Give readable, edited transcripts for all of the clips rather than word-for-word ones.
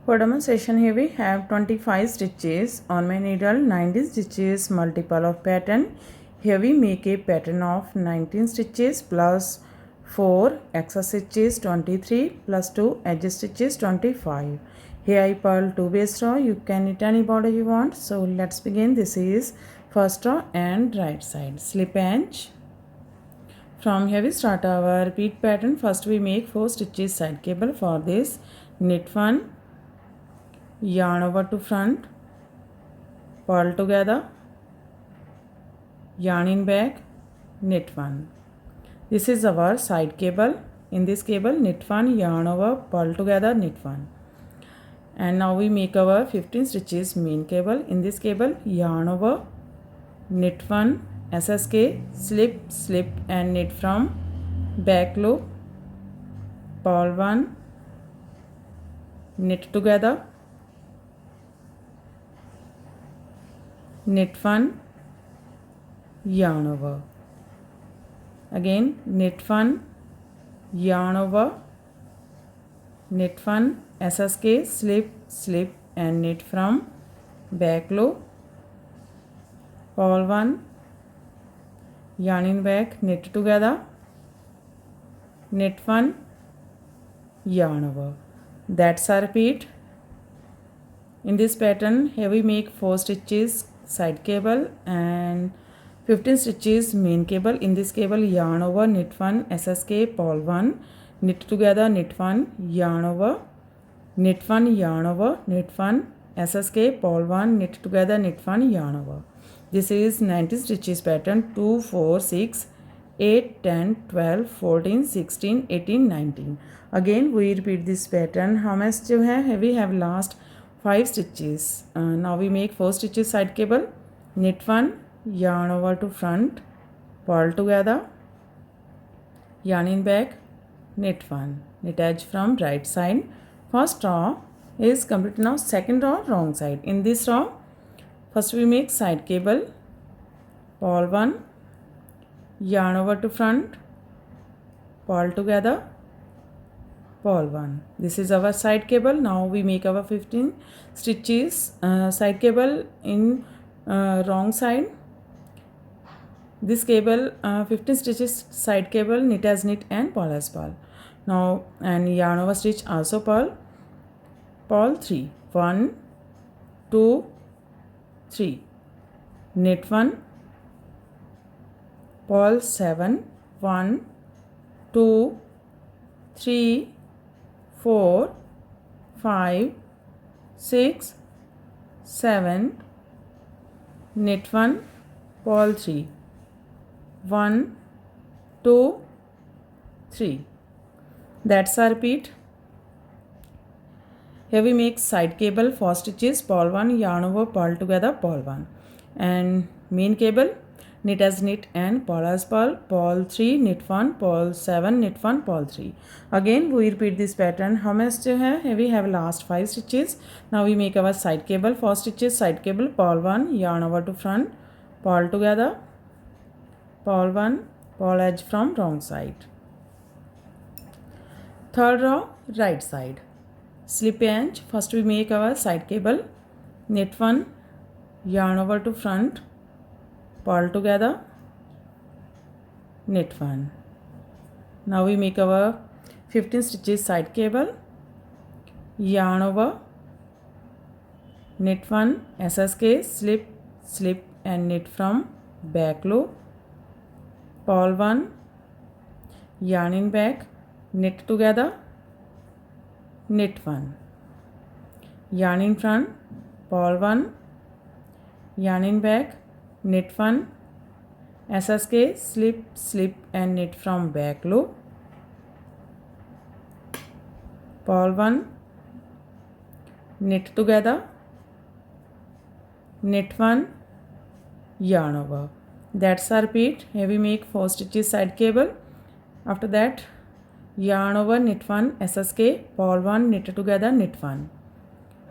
For demonstration, here we have 25 stitches on my needle, 90 stitches multiple of pattern. Here we make a pattern of 19 stitches plus 4 extra stitches 23 plus 2 edge stitches 25. Here I purl 2 base row. You can knit any border you want. So let's begin. This is first row and right side. Slip edge. From here we start our repeat pattern. First we make 4 stitches side cable. For this, knit 1, yarn over to front, purl together, yarn in back, knit 1. This is our side cable. In this cable, knit 1, yarn over, purl together, knit 1. And now we make our 15 stitches main cable. In this cable, yarn over, knit 1, SSK, slip and knit from back loop, purl 1, knit together, knit 1, yarn over. Again knit 1, yarn over, knit 1, SSK, slip and knit from back loop, purl 1, yarn in back, knit together, knit 1, yarn over. That's a repeat. In this pattern, here we make 4 stitches side cable and 15 stitches main cable. In this cable, yarn over, knit 1, SSK, purl 1, knit together, knit 1, yarn over, knit 1, yarn over, knit 1, SSK, purl 1, knit together, knit 1, yarn over. This is 90 stitches pattern. 2, 4, 6, 8, 10, 12, 14, 16, 18, 19. Again we repeat this pattern. How much जो है we have last 5 stitches. Now we make 4 stitches side cable, knit 1, yarn over to front, purl together, yarn in back, knit 1, knit edge from right side. First row is complete. Now second row, wrong side. In this row, first we make side cable, purl 1, yarn over to front, purl together, purl 1. This is our side cable. Now we make our 15 stitches side cable in wrong side. This cable 15 stitches side cable, knit as knit and purl as purl. Now and yarn over stitch also purl 3, 1, 2, 3, knit 1, purl 7, 1, 2, 3, 4, 5, 6, 7, knit 1, purl 3, 1, 2, 3. That's a repeat. Here we make side cable 4 stitches, purl 1, yarn over, purl together, purl 1. And main cable, knit as knit and purl as purl 3, knit 1, purl 7, knit 1, purl 3. Again we repeat this pattern. How much जो है? Here we have last 5 stitches. Now we make our side cable 4 stitches side cable, purl 1, yarn over to front, purl together, purl 1, purl edge from wrong side. Third row, right side. Slip edge. First we make our side cable, knit 1, yarn over to front, purl together, knit 1. Now we make our 15 stitches side cable, yarn over, knit 1, SSK, slip and knit from back loop, purl 1, yarn in back, knit together, knit 1, yarn in front, purl 1, yarn in back, knit 1, SSK, slip and knit from back loop, purl 1, knit together, knit 1, yarn over. That's a repeat. Here we make 4 stitches side cable. After that, yarn over, knit 1, SSK, purl 1, knit together, knit 1,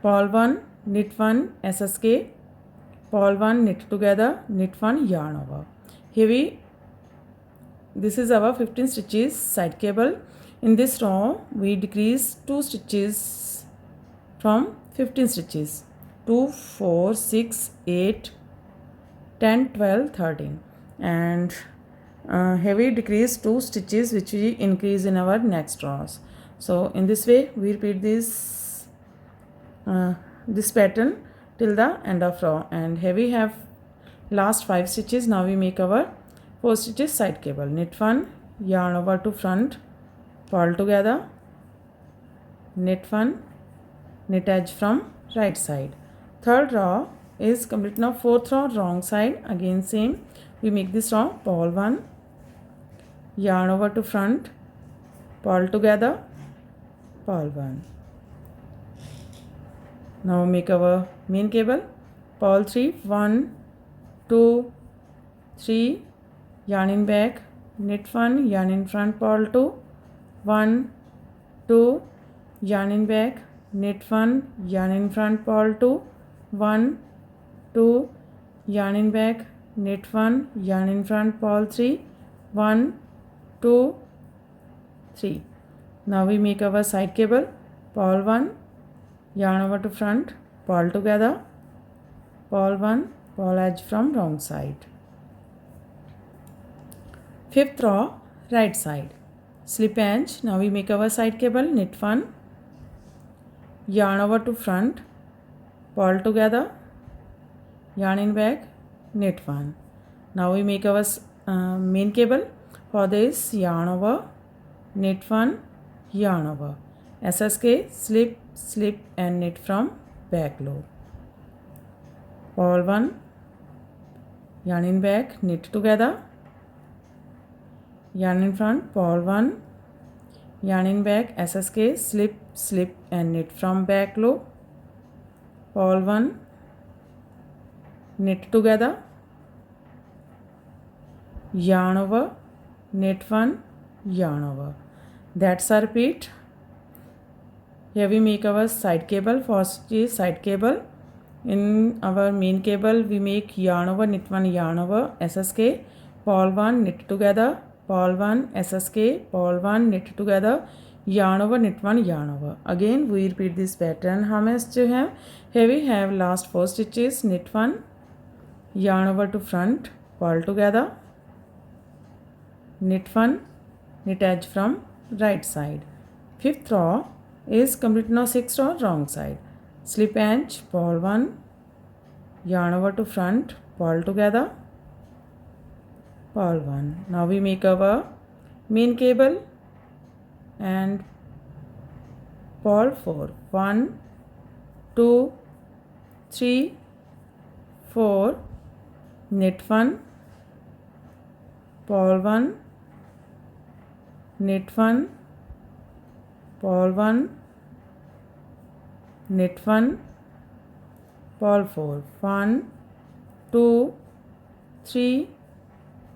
purl 1, knit 1, SSK, purl 1, knit together, knit 1, yarn over. Here this is our 15 stitches side cable. In this row we decrease 2 stitches from 15 stitches. 2 4 6 8 10 12 13, and heavy decrease 2 stitches which we increase in our next rows. So in this way we repeat this pattern till the end of row, and heavy have last 5 stitches. Now we make our 4 stitches side cable. Knit 1, yarn over to front, purl together, knit 1, knit edge from right side. Third row is complete. Now fourth row wrong side, again same, we make this row, purl 1, yarn over to front, purl together, purl 1. Now make our main cable, purl 3, 1 2 3, yarn in back, knit 1, yarn in front, purl 2, 1 2, yarn in back, knit 1, yarn in front, purl 2, 1 2, yarn in back, knit 1, yarn in front, purl 3, 1 2 3. Now we make our side cable, purl 1, yarn over to front, purl together, purl 1, purl edge from wrong side. Fifth row right side, slip edge. Now we make our side cable, knit 1, yarn over to front, purl together, yarn in back, knit 1. Now we make our main cable. For this, yarn over, knit 1, yarn over, SSK, slip, slip and knit from back loop, purl 1, yarn in back, knit together, yarn in front, purl 1, yarn in back, SSK, slip, slip and knit from back loop, purl 1, knit together, yarn over, knit 1, yarn over. That's our repeat. Here we make our side cable. First is side cable. In our main cable we make yarn over, knit 1, yarn over, SSK, purl 1, knit together, purl 1, SSK, purl 1, knit together, yarn over, knit 1, yarn over. Again we repeat this pattern. हमें जो है, here we have last 4 stitches, knit 1, yarn over to front, purl together, knit 1, knit edge from right side. Fifth row is complete. Now sixth row wrong side, slip edge, purl 1, yarn over to front, purl together, purl 1. Now we make our main cable and purl 4, 1 2 3 4, knit 1, purl 1, knit 1, purl 1, knit 1, purl 4, 1 2 3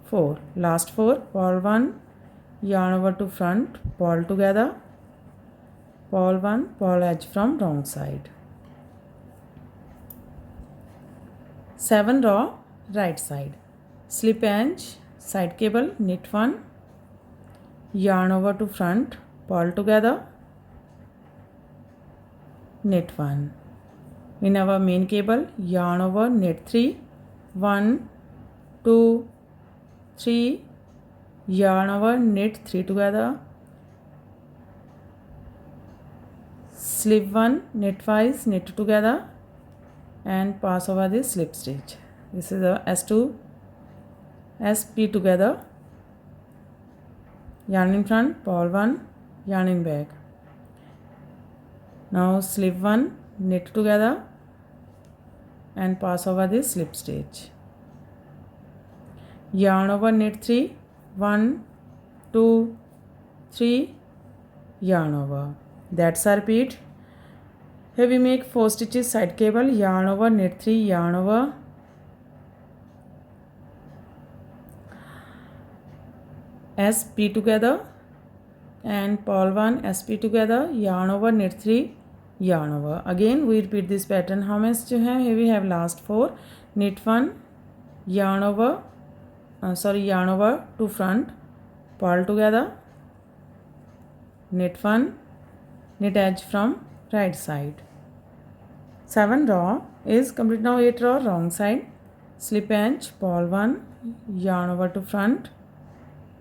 4, last 4, purl 1, yarn over to front, purl together, purl 1, purl edge from wrong side. 7 row right side, slip edge, side cable, knit 1, yarn over to front, purl together, knit 1. In our main cable, yarn over, knit 3, 1 2 3, yarn over, knit 3 together, slip 1, knit twice, knit together and pass over the slip stitch. This is a S2 SP together, yarn in front, purl 1, yarn in back. Now slip 1, knit together and pass over the slip stitch. Yarn over, knit 3, 1 2 3, yarn over. That's our repeat. Here we make 4 stitches side cable, yarn over, knit 3, yarn over, SP together and purl 1, SP together, yarn over, knit 3, yarn over. Again we repeat this pattern. How much जो है, here we have last 4, knit 1, yarn over, yarn over to front, purl together, knit 1, knit edge from right side, 7 row is complete. Now 8 row wrong side. Slip edge, purl 1, yarn over to front,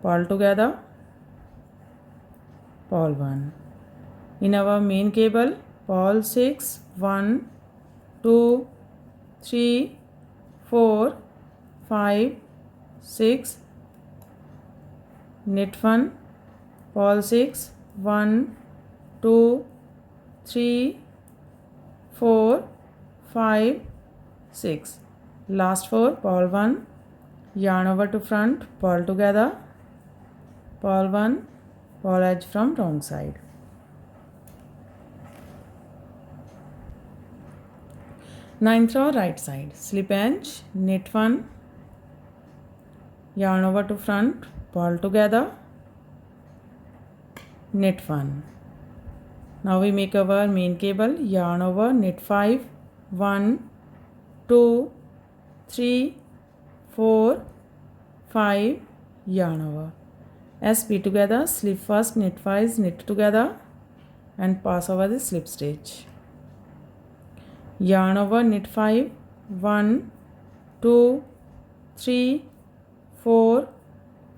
purl together, purl 1. In our main cable, purl 6, 1, 2, 3, 4, 5, 6, knit 1, purl 6, 1, 2, 3, 4, 5, 6. Last 4, purl 1, yarn over to front, purl together, purl 1, purl edge from wrong side. Ninth row right side, slip edge, knit 1, yarn over to front, purl together, knit 1. Now we make our main cable, yarn over, knit 5, 1, 2, 3, 4, 5, yarn over. As P together, slip first, knit 5, knit together and pass over the slip stitch. Yarn over, knit 5, 1, 2, 3, 4,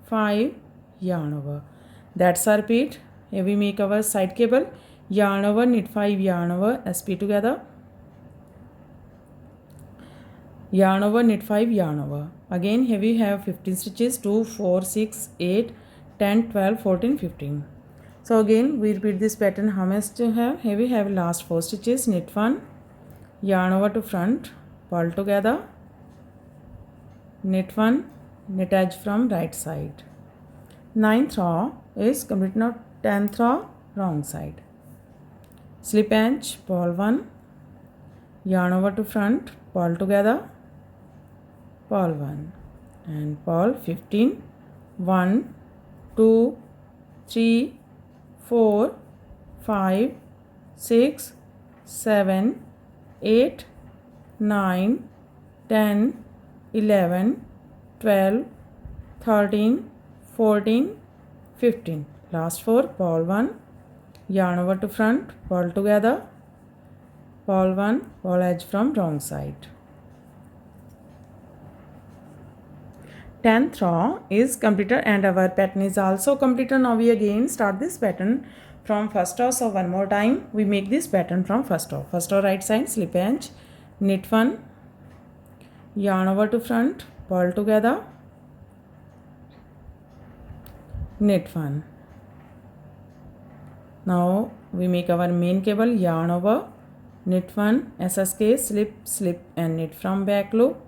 5, yarn over. That's our repeat. Here we make our side cable, yarn over, knit 5, yarn over, SP together, yarn over, knit 5, yarn over. Again here we have 15 stitches, 2, 4, 6, 8, 10, 12, 14, 15. So again we repeat this pattern. How much to have? Here we have last 4 stitches, knit 1, yarn over to front, purl together, knit 1, knit edge from right side. 9th row is complete. Now 10th row wrong side. Slip edge, purl 1, yarn over to front, purl together, purl 1 and purl 15, 1, 2, 3, 4, 5, 6, 7, 8, 9, 10, 11, 12, 13, 14, 15. Last 4, purl 1, yarn over to front, purl together, purl 1, purl edge from wrong side. 10th row is completed and our pattern is also completed. Now we again start this pattern from first row. So one more time we make this pattern from first row. First row right side, slip edge, knit 1, yarn over to front, purl together, knit 1. Now we make our main cable, yarn over, knit 1, SSK, slip, slip and knit from back loop,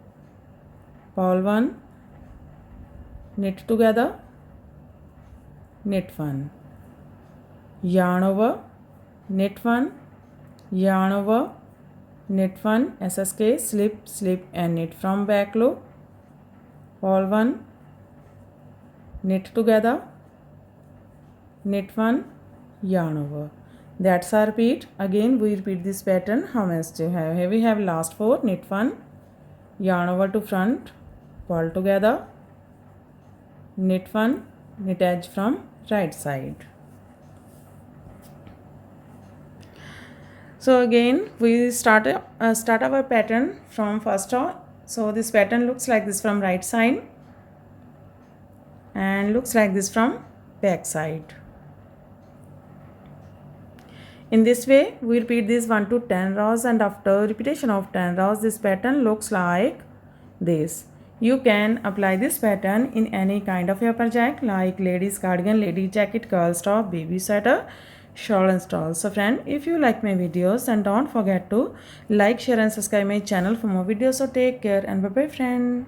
purl 1, knit together, knit 1, yarn over, knit 1, yarn over, knit 1, SSK, slip, slip and knit from back loop, purl 1, knit together, knit 1, yarn over. That's our repeat. Again we repeat this pattern. How much to have? Here we have last 4, knit 1, yarn over to front, purl together, knit 1, knit edge from right side. So again we start our pattern from first row. So this pattern looks like this from right side and looks like this from back side. In this way we repeat this 1 to 10 rows and after repetition of 10 rows this pattern looks like this. You can apply this pattern in any kind of your project like ladies cardigan, lady jacket, girls top, baby sweater, shawl and stall. So friend, if you like my videos then don't forget to like, share and subscribe my channel for more videos. So take care and bye bye friend.